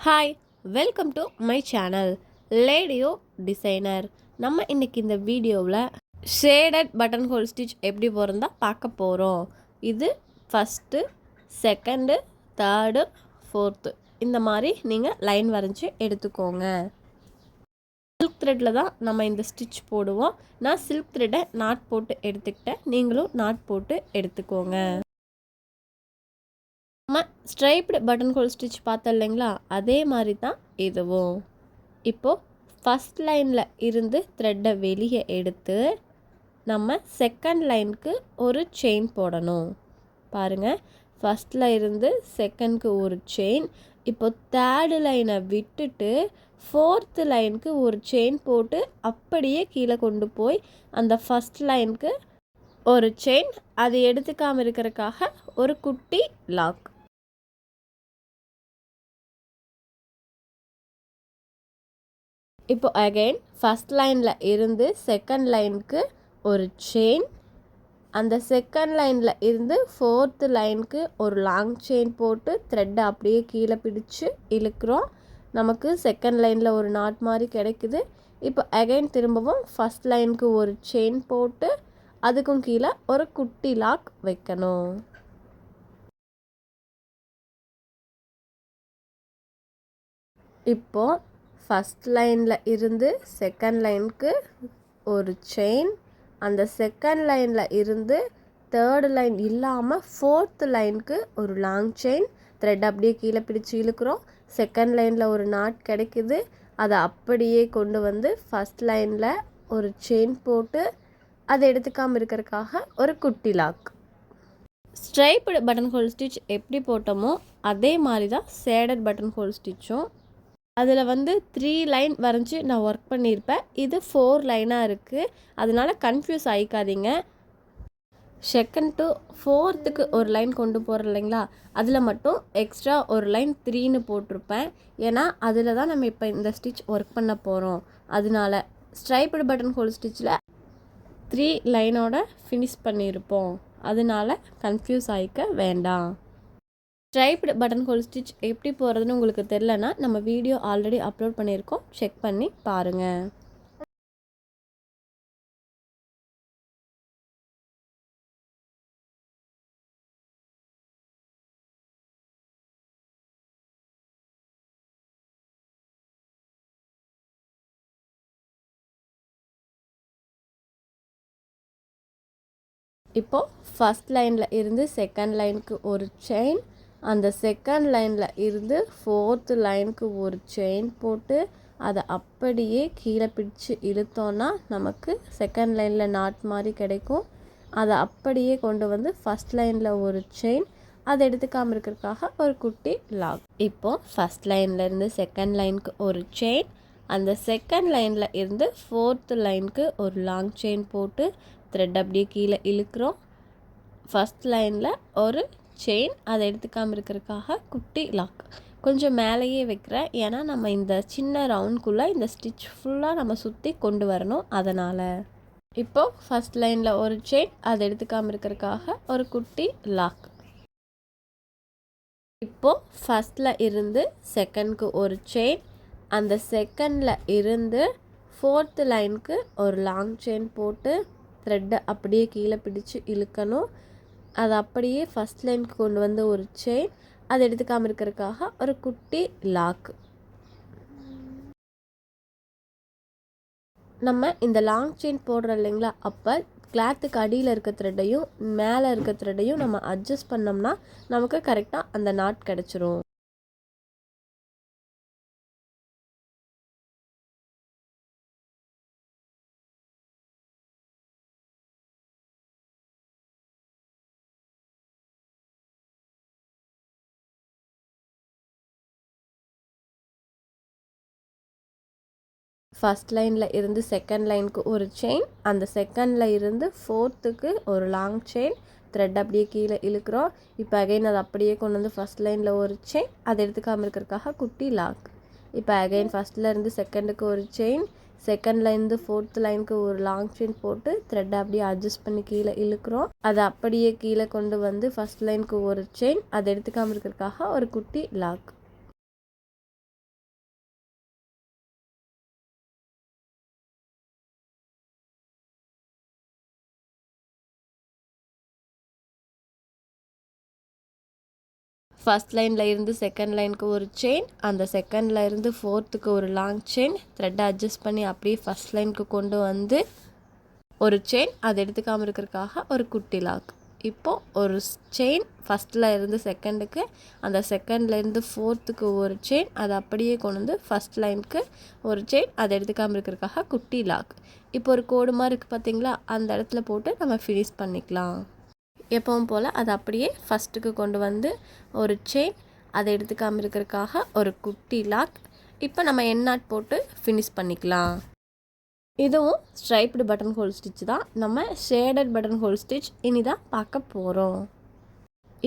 Hi, welcome to my channel லேடியோ designer. நம்ம இன்னைக்கு இந்த வீடியோவில் ஷேடட் பட்டன் ஹோல் ஸ்டிச் எப்படி போகிறதா பார்க்க போகிறோம். இது ஃபஸ்ட்டு, செகண்டு, தேர்டு, ஃபோர்த்து இந்த மாதிரி நீங்கள் லைன் வரைஞ்சி எடுத்துக்கோங்க. சில்க் த்ரெட்டில் தான் நம்ம இந்த ஸ்டிச் போடுவோம். நான் சில்க் த்ரெட்டை நாட் போட்டு எடுத்துக்கிட்டேன், நீங்களும் நாட் போட்டு எடுத்துக்கோங்க. நம்ம ஸ்ட்ரைப்டு பட்டன் ஹோல் ஸ்டிச் பார்த்தோம் இல்லைங்களா, அதே மாதிரி தான் இதுவும். இப்போது ஃபஸ்ட் லைனில் இருந்து த்ரெட்டை வெளியே எடுத்து நம்ம செகண்ட் லைனுக்கு ஒரு செயின் போடணும். பாருங்கள், ஃபஸ்ட்டில் இருந்து செகண்ட்க்கு ஒரு செயின். இப்போ தேர்டு லைனை விட்டுட்டு ஃபோர்த்து லைனுக்கு ஒரு செயின் போட்டு அப்படியே கீழே கொண்டு போய் அந்த ஃபஸ்ட் லைனுக்கு ஒரு செயின், அது எடுத்துக்காமல் இருக்கிறதுக்காக ஒரு குட்டி லாக். இப்போ அகைன் ஃபஸ்ட் லைனில் இருந்து செகண்ட் லைனுக்கு ஒரு செயின், அந்த செகண்ட் லைனில் இருந்து ஃபோர்த்து லைனுக்கு ஒரு லாங் செயின் போட்டு த்ரெட்டை அப்படியே கீழே பிடிச்சு இழுக்கிறோம். நமக்கு செகண்ட் லைனில் ஒரு நாட் மாதிரி கிடைக்குது. இப்போ அகைன் திரும்பவும் ஃபஸ்ட் லைனுக்கு ஒரு செயின் போட்டு அதுக்கும் கீழே ஒரு குட்டி லாக் வைக்கணும். இப்போது ஃபஸ்ட் லைனில் இருந்து செகண்ட் லைனுக்கு ஒரு செயின், அந்த செகண்ட் லைனில் இருந்து தேர்டு லைன் இல்லாமல் ஃபோர்த்து லைனுக்கு ஒரு லாங் செயின், த்ரெட் அப்படியே கீழே பிடிச்சி இழுக்கிறோம். செகண்ட் லைனில் ஒரு நாட் கிடைக்குது, அதை அப்படியே கொண்டு வந்து ஃபஸ்ட் லைனில் ஒரு செயின் போட்டு அதை எடுத்துக்காமல் இருக்கிறதுக்காக ஒரு குட்டி lock. Striped button hole stitch எப்படி போட்டோமோ அதே மாதிரி தான் ஷேடட் பட்டன் ஹோல் ஸ்டிச்சும். அதில் 3 லைன் வரைஞ்சி நான் ஒர்க் பண்ணியிருப்பேன். இது 4 லைனாக இருக்குது, அதனால் கன்ஃபியூஸ் ஆகிக்காதீங்க. செகண்ட் டு ஃபோர்த்துக்கு ஒரு லைன் கொண்டு போகிறோம் இல்லைங்களா, அதில் மட்டும் எக்ஸ்ட்ரா ஒரு லைன் 3ன்னு போட்டிருப்பேன். ஏன்னா அதில் தான் நம்ம இப்போ இந்த ஸ்டிச் ஒர்க் பண்ண போகிறோம். அதனால ஸ்ட்ரைப்டு பட்டன் ஹோல் ஸ்டிச்சில் 3 லைனோட ஃபினிஷ் பண்ணியிருப்போம். அதனால கன்ஃபியூஸ் ஆகிக்க வேண்டாம். ஸ்ட்ரைப்டு பட்டன் ஹோல் ஸ்டிச் எப்படி போகிறதுன்னு உங்களுக்கு தெரிலனா நம்ம வீடியோ ஆல்ரெடி அப்லோட் பண்ணியிருக்கோம், செக் பண்ணி பாருங்கள். இப்போது ஃபஸ்ட் லைனில் இருந்து செகண்ட் லைனுக்கு ஒரு செயின், அந்த செகண்ட் லைனில் இருந்து ஃபோர்த்து லைனுக்கு ஒரு செயின் போட்டு அதை அப்படியே கீழே பிடிச்சி இழுத்தோன்னா நமக்கு செகண்ட் லைனில் நாட் மாதிரி கிடைக்கும். அதை அப்படியே கொண்டு வந்து ஃபஸ்ட் லைனில் ஒரு செயின், அதை எடுத்துக்காமல் இருக்கிறதுக்காக ஒரு குட்டி லாக். இப்போது ஃபஸ்ட் லைன்லேருந்து செகண்ட் லைனுக்கு ஒரு செயின், அந்த செகண்ட் லைனில் இருந்து ஃபோர்த்து லைனுக்கு ஒரு லாங் செயின் போட்டு த்ரெட் அப்படியே கீழே இழுக்கிறோம். ஃபஸ்ட் லைனில் ஒரு செயின், அதை எடுத்துக்காமல் இருக்கிறதுக்காக குட்டி லாக். கொஞ்சம் மேலேயே வைக்கிறேன், ஏன்னா நம்ம இந்த சின்ன ரவுண்ட்குள்ளே இந்த ஸ்டிச் ஃபுல்லாக நம்ம சுற்றி கொண்டு வரணும். அதனால் இப்போது ஃபஸ்ட் லைனில் ஒரு செயின், அதை எடுத்துக்காமல் இருக்கிறதுக்காக ஒரு குட்டி லாக். இப்போது ஃபஸ்ட்டில் இருந்து செகண்ட்க்கு ஒரு செயின், அந்த செகண்டில் இருந்து ஃபோர்த்து லைனுக்கு ஒரு லாங் செயின் போட்டு த்ரெட்டை அப்படியே கீழே பிடிச்சி இழுக்கணும். அது அப்படியே ஃபஸ்ட் லைனுக்கு கொண்டு வந்து ஒரு செயின், அதை எடுத்துக்காமல் இருக்கிறதுக்காக ஒரு குட்டி லாக். நம்ம இந்த லாங் செயின் போடுறோம் இல்லைங்களா, அப்போ கிளாத்துக்கு அடியில் இருக்க த்ரெட்டையும் மேலே இருக்க த்ரெட்டையும் நம்ம அட்ஜஸ்ட் பண்ணோம்னா நமக்கு கரெக்டாக அந்த நாட் கிடச்சிரும். ஃபஸ்ட் லைனில் இருந்து செகண்ட் லைனுக்கு ஒரு செயின், அந்த செகண்டில் இருந்து ஃபோர்த்துக்கு ஒரு லாங் செயின், த்ரெட் அப்படியே கீழே இழுக்கிறோம். இப்போ அகைன் அதை அப்படியே கொண்டு வந்து ஃபஸ்ட் லைனில் ஒரு செயின், அதை எடுத்துக்காமல் இருக்கிறதுக்காக குட்டி லாக். இப்போ அகைன் ஃபஸ்ட்டில் இருந்து செகண்டுக்கு ஒரு செயின், செகண்ட்லேருந்து ஃபோர்த்து லைனுக்கு ஒரு லாங் செயின் போட்டு த்ரெட் அப்படியே அட்ஜஸ்ட் பண்ணி கீழே இழுக்கிறோம். அதை அப்படியே கீழே கொண்டு வந்து ஃபஸ்ட் லைனுக்கு ஒரு செயின், அதை எடுத்துக்காமல் இருக்கிறதுக்காக ஒரு குட்டி லாக். ஃபஸ்ட் லைனில் இருந்து செகண்ட் லைனுக்கு ஒரு செயின், அந்த செகண்டில் இருந்து ஃபோர்த்துக்கு ஒரு லாங் செயின், த்ரெட்டை அட்ஜஸ்ட் பண்ணி அப்படியே ஃபஸ்ட் லைனுக்கு கொண்டு வந்து ஒரு செயின், அதை எடுத்துக்காமல் இருக்கிறதுக்காக ஒரு குட்டி லாக். இப்போது ஒரு செயின் ஃபஸ்ட்டில் இருந்து செகண்டுக்கு, அந்த செகண்ட்லேருந்து ஃபோர்த்துக்கு ஒரு செயின், அதை அப்படியே கொண்டு வந்து ஃபஸ்ட் லைனுக்கு ஒரு செயின், அதை எடுத்துக்காமல் இருக்கிறதுக்காக குட்டி லாக். இப்போ ஒரு கோடு மாதிரி இருக்குது பார்த்தீங்களா, அந்த இடத்துல போட்டு நம்ம ஃபினிஷ் பண்ணிக்கலாம். எப்பவும் போல் அதை அப்படியே ஃபஸ்ட்டுக்கு கொண்டு வந்து ஒரு செயின், அதை எடுத்துக்காமல் இருக்கிறதுக்காக ஒரு குட்டி லாக். இப்போ நம்ம எண்ணாட் போட்டு ஃபினிஷ் பண்ணிக்கலாம். இதுவும் ஸ்ட்ரைப்டு பட்டன் ஹோல் ஸ்டிச் தான். நம்ம ஷேடட் பட்டன் ஹோல் ஸ்டிச் இனி தான் பார்க்க போகிறோம்.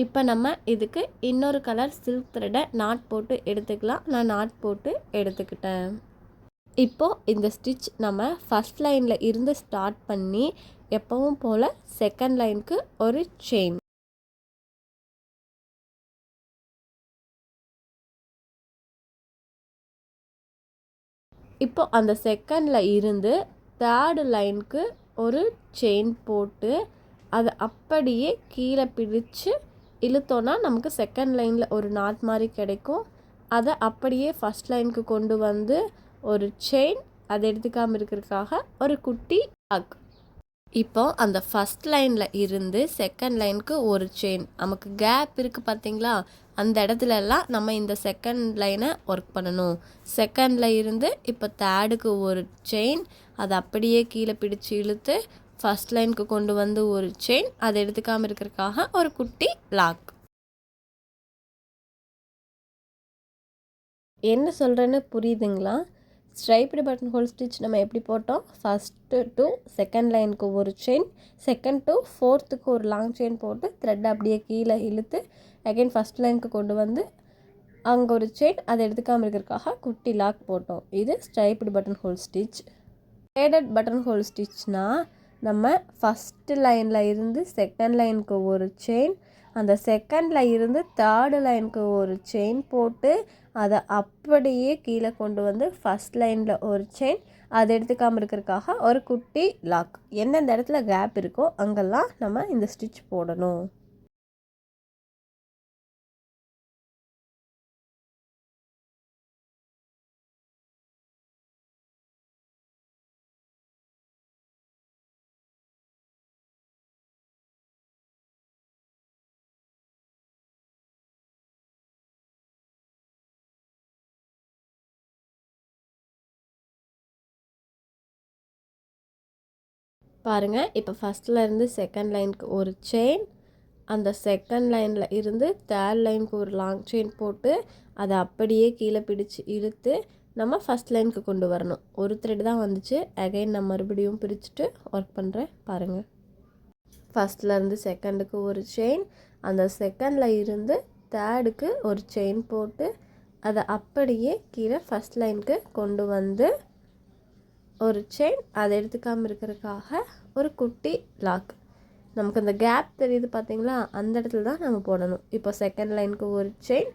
இப்போ நம்ம இதுக்கு இன்னொரு கலர் சில்க் த்ரெட்டை நாட் போட்டு எடுத்துக்கலாம். நான் நாட் போட்டு எடுத்துக்கிட்டேன். இப்போது இந்த ஸ்டிச் நம்ம ஃபஸ்ட் லைனில் இருந்து ஸ்டார்ட் பண்ணி எப்பவும் போல் செகண்ட் லைனுக்கு ஒரு செயின், இப்போ அந்த செகண்டில் இருந்து தேர்டு லைனுக்கு ஒரு செயின் போட்டு அதை அப்படியே கீழே பிடிச்சு இழுத்தோன்னா நமக்கு செகண்ட் லைனில் ஒரு நாட் மாதிரி கிடைக்கும். அதை அப்படியே ஃபஸ்ட் லைனுக்கு கொண்டு வந்து ஒரு செயின், அதை எடுத்துக்காமல் இருக்கிறதுக்காக ஒரு குட்டி லாக். இப்போ அந்த ஃபஸ்ட் லைனில் இருந்து செகண்ட் லைனுக்கு ஒரு செயின், நமக்கு கேப் இருக்குது பார்த்தீங்களா, அந்த இடத்துலலாம் நம்ம இந்த செகண்ட் லைனை ஒர்க் பண்ணணும். செகண்டில் இருந்து இப்போ தேர்டுக்கு ஒரு செயின், அதை அப்படியே கீழே பிடிச்சி இழுத்து ஃபஸ்ட் லைனுக்கு கொண்டு வந்து ஒரு செயின், அதை எடுத்துக்காமல் இருக்கிறதுக்காக ஒரு குட்டி லாக். என்ன சொல்கிறேன்னு புரியுதுங்களா? ஸ்ட்ரைப்டு பட்டன் ஹோல் ஸ்டிச் நம்ம எப்படி போட்டோம், ஃபஸ்ட்டு டு செகண்ட் லைனுக்கு ஒரு செயின், செகண்ட் டு ஃபோர்த்துக்கு ஒரு லாங் செயின் போட்டு த்ரெட் அப்படியே கீழே இழுத்து அகைன் ஃபஸ்ட் லைனுக்கு கொண்டு வந்து அங்கே ஒரு செயின், அதை எடுத்துக்காமல் இருக்கிறதுக்காக குட்டி லாக் போட்டோம். இது striped button hole stitch. Shaded button hole ஸ்டிச்னால் நம்ம ஃபஸ்ட்டு லைனில் இருந்து செகண்ட் லைனுக்கு ஒரு செயின், அந்த செகண்டில் இருந்து தேர்டு லைனுக்கு ஒரு செயின் போட்டு அதை அப்படியே கீழே கொண்டு வந்து ஃபஸ்ட் லைனில் ஒரு செயின், அதை எடுத்துக்காமல் இருக்கிறதுக்காக ஒரு குட்டி லாக். எந்தெந்த இடத்துல கேப் இருக்கோ அங்கெல்லாம் நம்ம இந்த ஸ்டிச் போடணும். பாருங்கள், இப்போ ஃபஸ்ட்டில் இருந்து செகண்ட் லைனுக்கு ஒரு செயின், அந்த செகண்ட் லைனில் இருந்து தேர்ட் லைனுக்கு ஒரு லாங் செயின் போட்டு அதை அப்படியே கீழே பிடிச்சி இழுத்து நம்ம ஃபஸ்ட் லைனுக்கு கொண்டு வரணும். ஒரு த்ரெட் தான் வந்துச்சு. அகைன் நான் மறுபடியும் பிரிச்சுட்டு ஒர்க் பண்ணுறேன். பாருங்கள், ஃபஸ்ட்டில் இருந்து செகண்டுக்கு ஒரு செயின், அந்த செகண்டில் இருந்து தேர்டுக்கு ஒரு செயின் போட்டு அதை அப்படியே கீழே ஃபஸ்ட் லைனுக்கு கொண்டு வந்து ஒரு செயின், அதை எடுத்துக்காமல் இருக்கிறதுக்காக ஒரு குட்டி லாக். நமக்கு அந்த கேப் தெரியுது பார்த்தீங்களா, அந்த இடத்துல தான் நம்ம போடணும். இப்போ செகண்ட் லைனுக்கு ஒரு செயின்,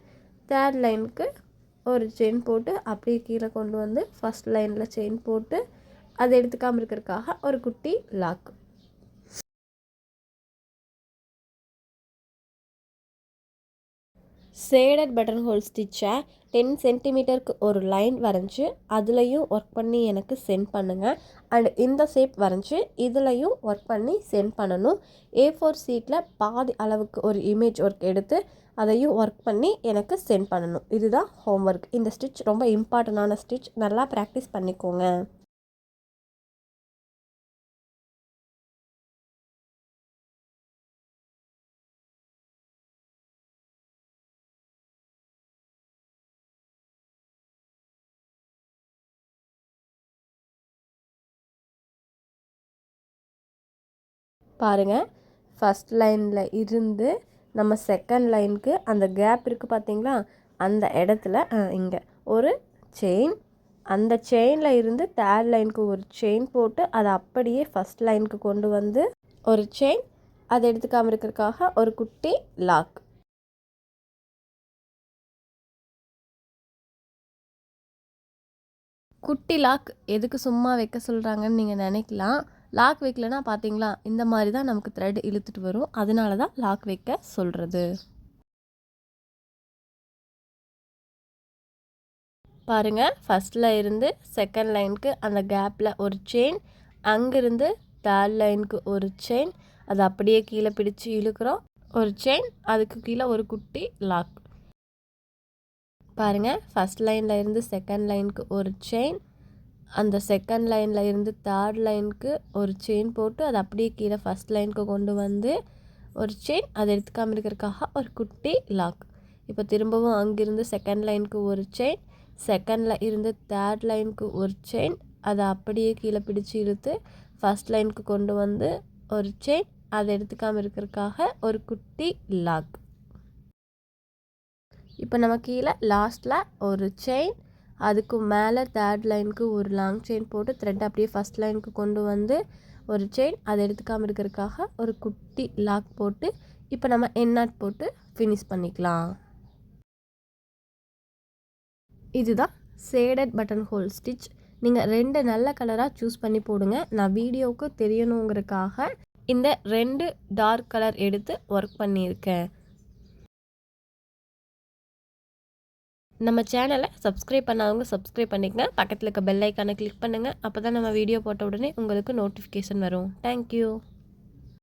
தேர்ட் லைனுக்கு ஒரு செயின் போட்டு அப்படியே கீழே கொண்டு வந்து ஃபஸ்ட் லைனில் செயின் போட்டு அதை எடுத்துக்காமல் இருக்கிறதுக்காக ஒரு குட்டி லாக். ஷேடட் பட்டன் ஹோல் ஸ்டிச்சை 10 சென்டிமீட்டருக்கு ஒரு லைன் வரைஞ்சி அதுலேயும் ஒர்க் பண்ணி எனக்கு சென்ட் பண்ணுங்கள். அண்ட் இந்த ஷேப் வரைஞ்சி இதுலேயும் ஒர்க் பண்ணி சென்ட் பண்ணணும். A4 ஷீட்டில் பாதி அளவுக்கு ஒரு இமேஜ் ஒர்க் எடுத்து அதையும் ஒர்க் பண்ணி எனக்கு சென்ட் பண்ணணும். இதுதான் ஹோம்ஒர்க். இந்த ஸ்டிச் ரொம்ப இம்பார்ட்டண்டான ஸ்டிச், நல்லா ப்ராக்டிஸ் பண்ணிக்கோங்க. பாருங்கள், ஃபஸ்ட் லைனில் இருந்து நம்ம செகண்ட் லைனுக்கு அந்த கேப் இருக்குது பார்த்தீங்களா, அந்த இடத்துல இங்கே ஒரு செயின், அந்த செயினில் இருந்து தேர்ட் லைனுக்கு ஒரு செயின் போட்டு அதை அப்படியே ஃபஸ்ட் லைனுக்கு கொண்டு வந்து ஒரு செயின், அதை எடுத்துக்காமல் இருக்கிறதுக்காக ஒரு குட்டி லாக். குட்டி லாக் எதுக்கு சும்மா வைக்க சொல்கிறாங்கன்னு நீங்கள் நினைக்கலாம். லாக் வைக்கலன்னா பார்த்தீங்களா, இந்த மாதிரி தான் நமக்கு த்ரெட் இழுத்துட்டு வரும். அதனால தான் லாக் வைக்க சொல்கிறது. பாருங்கள், ஃபஸ்ட்டில் இருந்து செகண்ட் லைனுக்கு அந்த கேப்பில் ஒரு செயின், அங்கேருந்து தேர்ட் லைனுக்கு ஒரு செயின், அதை அப்படியே கீழே பிடிச்சி இழுக்கிறோம், ஒரு செயின், அதுக்கு கீழே ஒரு குட்டி லாக். பாருங்கள், ஃபஸ்ட் லைனில் இருந்து செகண்ட் லைனுக்கு ஒரு செயின், அந்த செகண்ட் லைனில் இருந்து தேர்ட் லைனுக்கு ஒரு செயின் போட்டு அதை அப்படியே கீழே ஃபஸ்ட் லைனுக்கு கொண்டு வந்து ஒரு செயின், அதை எடுத்துக்காமல் இருக்கிறதுக்காக ஒரு குட்டி லாக். இப்போ திரும்பவும் அங்கேருந்து செகண்ட் லைனுக்கு ஒரு செயின், செகண்டில் இருந்து தேர்ட் லைனுக்கு ஒரு செயின், அதை அப்படியே கீழே பிடிச்சி இழுத்து ஃபஸ்ட் லைனுக்கு கொண்டு வந்து ஒரு செயின், அதை எடுத்துக்காமல் இருக்கிறதுக்காக ஒரு குட்டி லாக். இப்போ நம்ம கீழே லாஸ்ட்டில் ஒரு செயின், அதுக்கு மேலே தேர்ட் லைனுக்கு ஒரு லாங் செயின் போட்டு த்ரெட் அப்படியே ஃபஸ்ட் லைனுக்கு கொண்டு வந்து ஒரு செயின், அதை எடுத்துக்காமல் இருக்கிறதுக்காக ஒரு குட்டி லாக் போட்டு இப்போ நம்ம எண்ணாட் போட்டு ஃபினிஷ் பண்ணிக்கலாம். இதுதான் ஷேடட் பட்டன் ஹோல் ஸ்டிச். நீங்கள் 2 நல்ல கலராக சூஸ் பண்ணி போடுங்க. நான் வீடியோவுக்கு தெரியணுங்கிறதுக்காக இந்த 2 டார்க் கலர் எடுத்து ஒர்க் பண்ணியிருக்கேன். நம்ம சேனலை சப்ஸ்கிரைப் பண்ணாதவங்க சப்ஸ்கிரைப் பண்ணிக்கங்க. பக்கத்தில் இருக்க பெல் ஐக்கானை கிளிக் பண்ணுங்கள். அப்போ தான் நம்ம வீடியோ போட்ட உடனே உங்களுக்கு நோட்டிஃபிகேஷன் வரும். தேங்க்யூ.